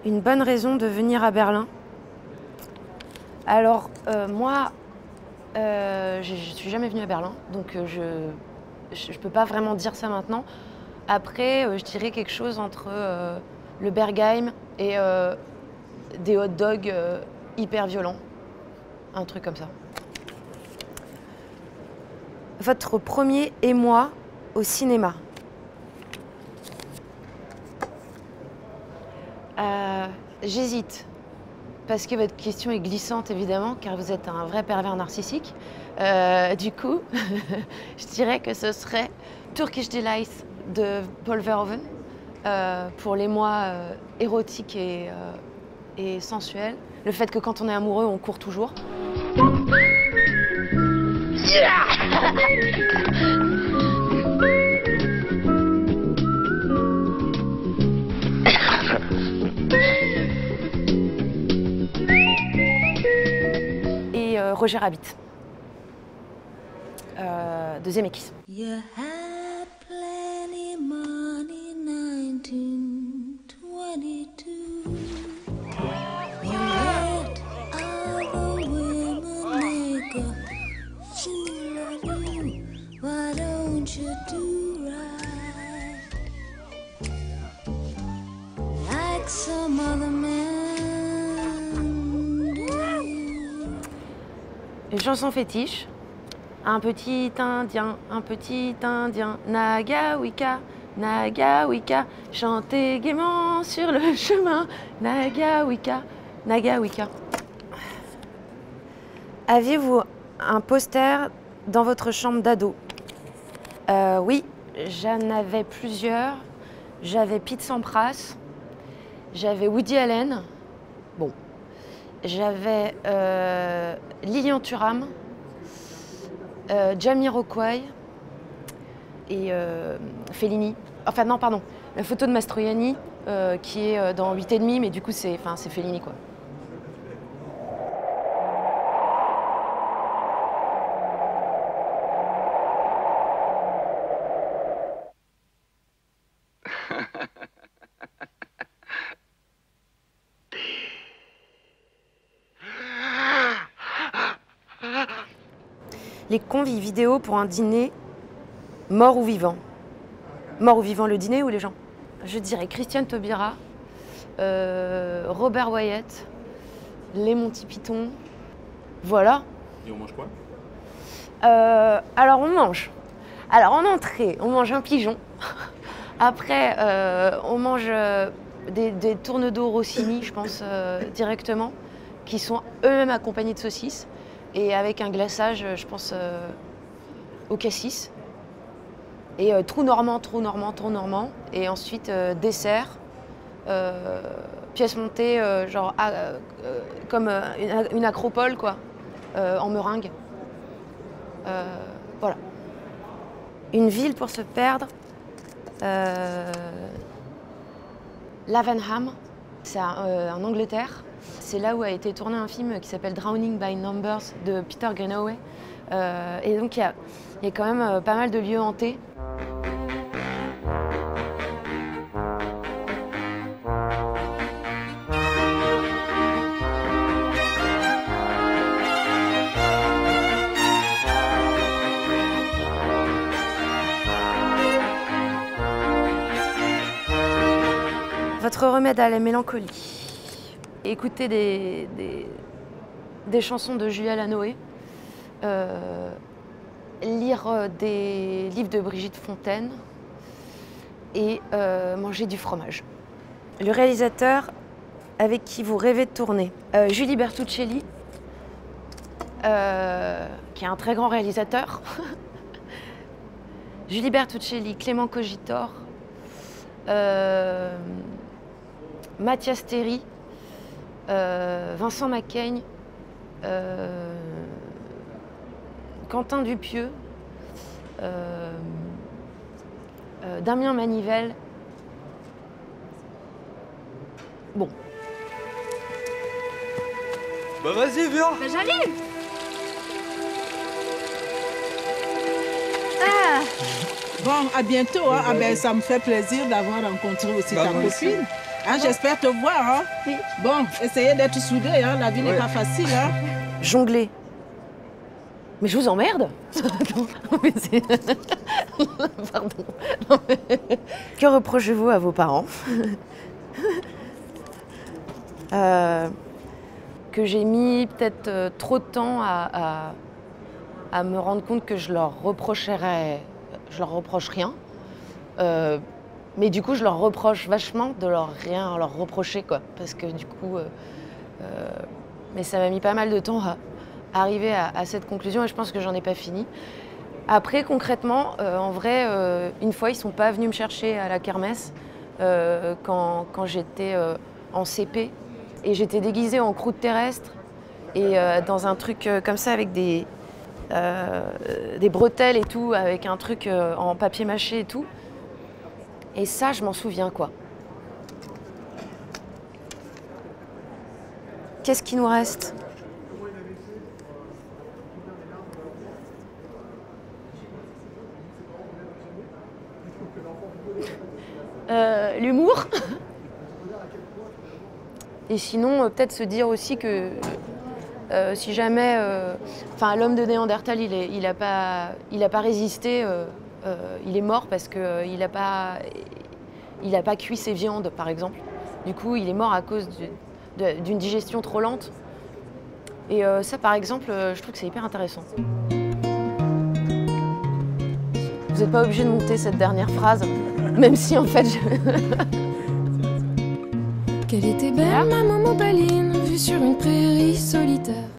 Une bonne raison de venir à Berlin. Alors, moi, je suis jamais venue à Berlin, donc je peux pas vraiment dire ça maintenant. Après, je dirais quelque chose entre le Berghain et des hot dogs hyper violents. Un truc comme ça. Votre premier émoi au cinéma. J'hésite. Parce que votre question est glissante, évidemment, car vous êtes un vrai pervers narcissique. Du coup, je dirais que ce serait Turkish Delight de Paul Verhoeven pour l'émoi érotique et sensuel. Le fait que quand on est amoureux, on court toujours. Et Roger Rabbit de Zemeckis. You had plenty money 1922. You let other women make a fool of you. Why don't you do right like some other men do? Une chanson fétiche. Un petit Indien, Nagawika, Nagawika, chantez gaiement sur le chemin, Nagawika, Nagawika. Aviez-vous un poster dans votre chambre d'ado? Oui, j'en avais plusieurs. J'avais Pete Sampras, j'avais Woody Allen, bon, j'avais Lilian Thuram, Jamiroquai et Fellini. Enfin non, pardon, la photo de Mastroianni qui est dans 8,5, mais du coup c'est Fellini quoi. Les convives vidéo pour un dîner mort ou vivant. Mort ou vivant, le dîner ou les gens? Je dirais Christiane Taubira, Robert Wyatt, les Monty Python. Voilà. Et on mange quoi? Alors on mange. Alors en entrée, on mange un pigeon. Après, on mange des tournes d'eau Rossini, je pense, directement, qui sont eux-mêmes accompagnés de saucisses. Et avec un glaçage, je pense, au cassis. Et trou normand. Et ensuite, dessert, pièce montée, genre comme une acropole, quoi, en meringue. Voilà. Une ville pour se perdre. Lavenham, c'est en Angleterre. C'est là où a été tourné un film qui s'appelle Drowning by Numbers de Peter Greenaway. Et donc il y a quand même pas mal de lieux hantés. Votre remède à la mélancolie. Écouter des chansons de Julia Lanoé, lire des livres de Brigitte Fontaine et manger du fromage. Le réalisateur avec qui vous rêvez de tourner, Julie Bertuccelli, qui est un très grand réalisateur. Julie Bertuccelli, Clément Cogitor, Mathias Théry, Vincent Macaigne, Quentin Dupieux, Damien Manivelle. Bon. Bah vas-y, viens. Bah j'arrive. Ah. Bon, à bientôt. Hein. Ah ben, ça me fait plaisir d'avoir rencontré aussi ta copine. Ah, j'espère te voir. Hein. Oui. Bon, essayez d'être soudés, hein. La vie n'est pas facile. Hein. Jongler. Mais je vous emmerde. Non, mais c'est- Pardon. Non, mais- Que reprochez-vous à vos parents? Que j'ai mis peut-être trop de temps à me rendre compte que je leur reproche rien. Mais du coup, je leur reproche vachement de leur rien leur reprocher, quoi. Parce que du coup, mais ça m'a mis pas mal de temps à arriver à cette conclusion et je pense que j'en ai pas fini. Après, concrètement, en vrai, une fois, ils sont pas venus me chercher à la kermesse quand j'étais en CP et j'étais déguisée en croûte terrestre et dans un truc comme ça avec des bretelles et tout, avec un truc en papier mâché et tout. Et ça, je m'en souviens, quoi. Qu'est-ce qui nous reste? L'humour. Et sinon, peut-être se dire aussi que si jamais, l'homme de Néandertal, il a pas résisté, il est mort parce qu'il n'a pas cuit ses viandes, par exemple. Du coup, il est mort à cause d'une digestion trop lente. Et ça, par exemple, je trouve que c'est hyper intéressant. Vous n'êtes pas obligé de monter cette dernière phrase, même si en fait Qu'elle était belle, ma maman Baline, vue sur une prairie solitaire.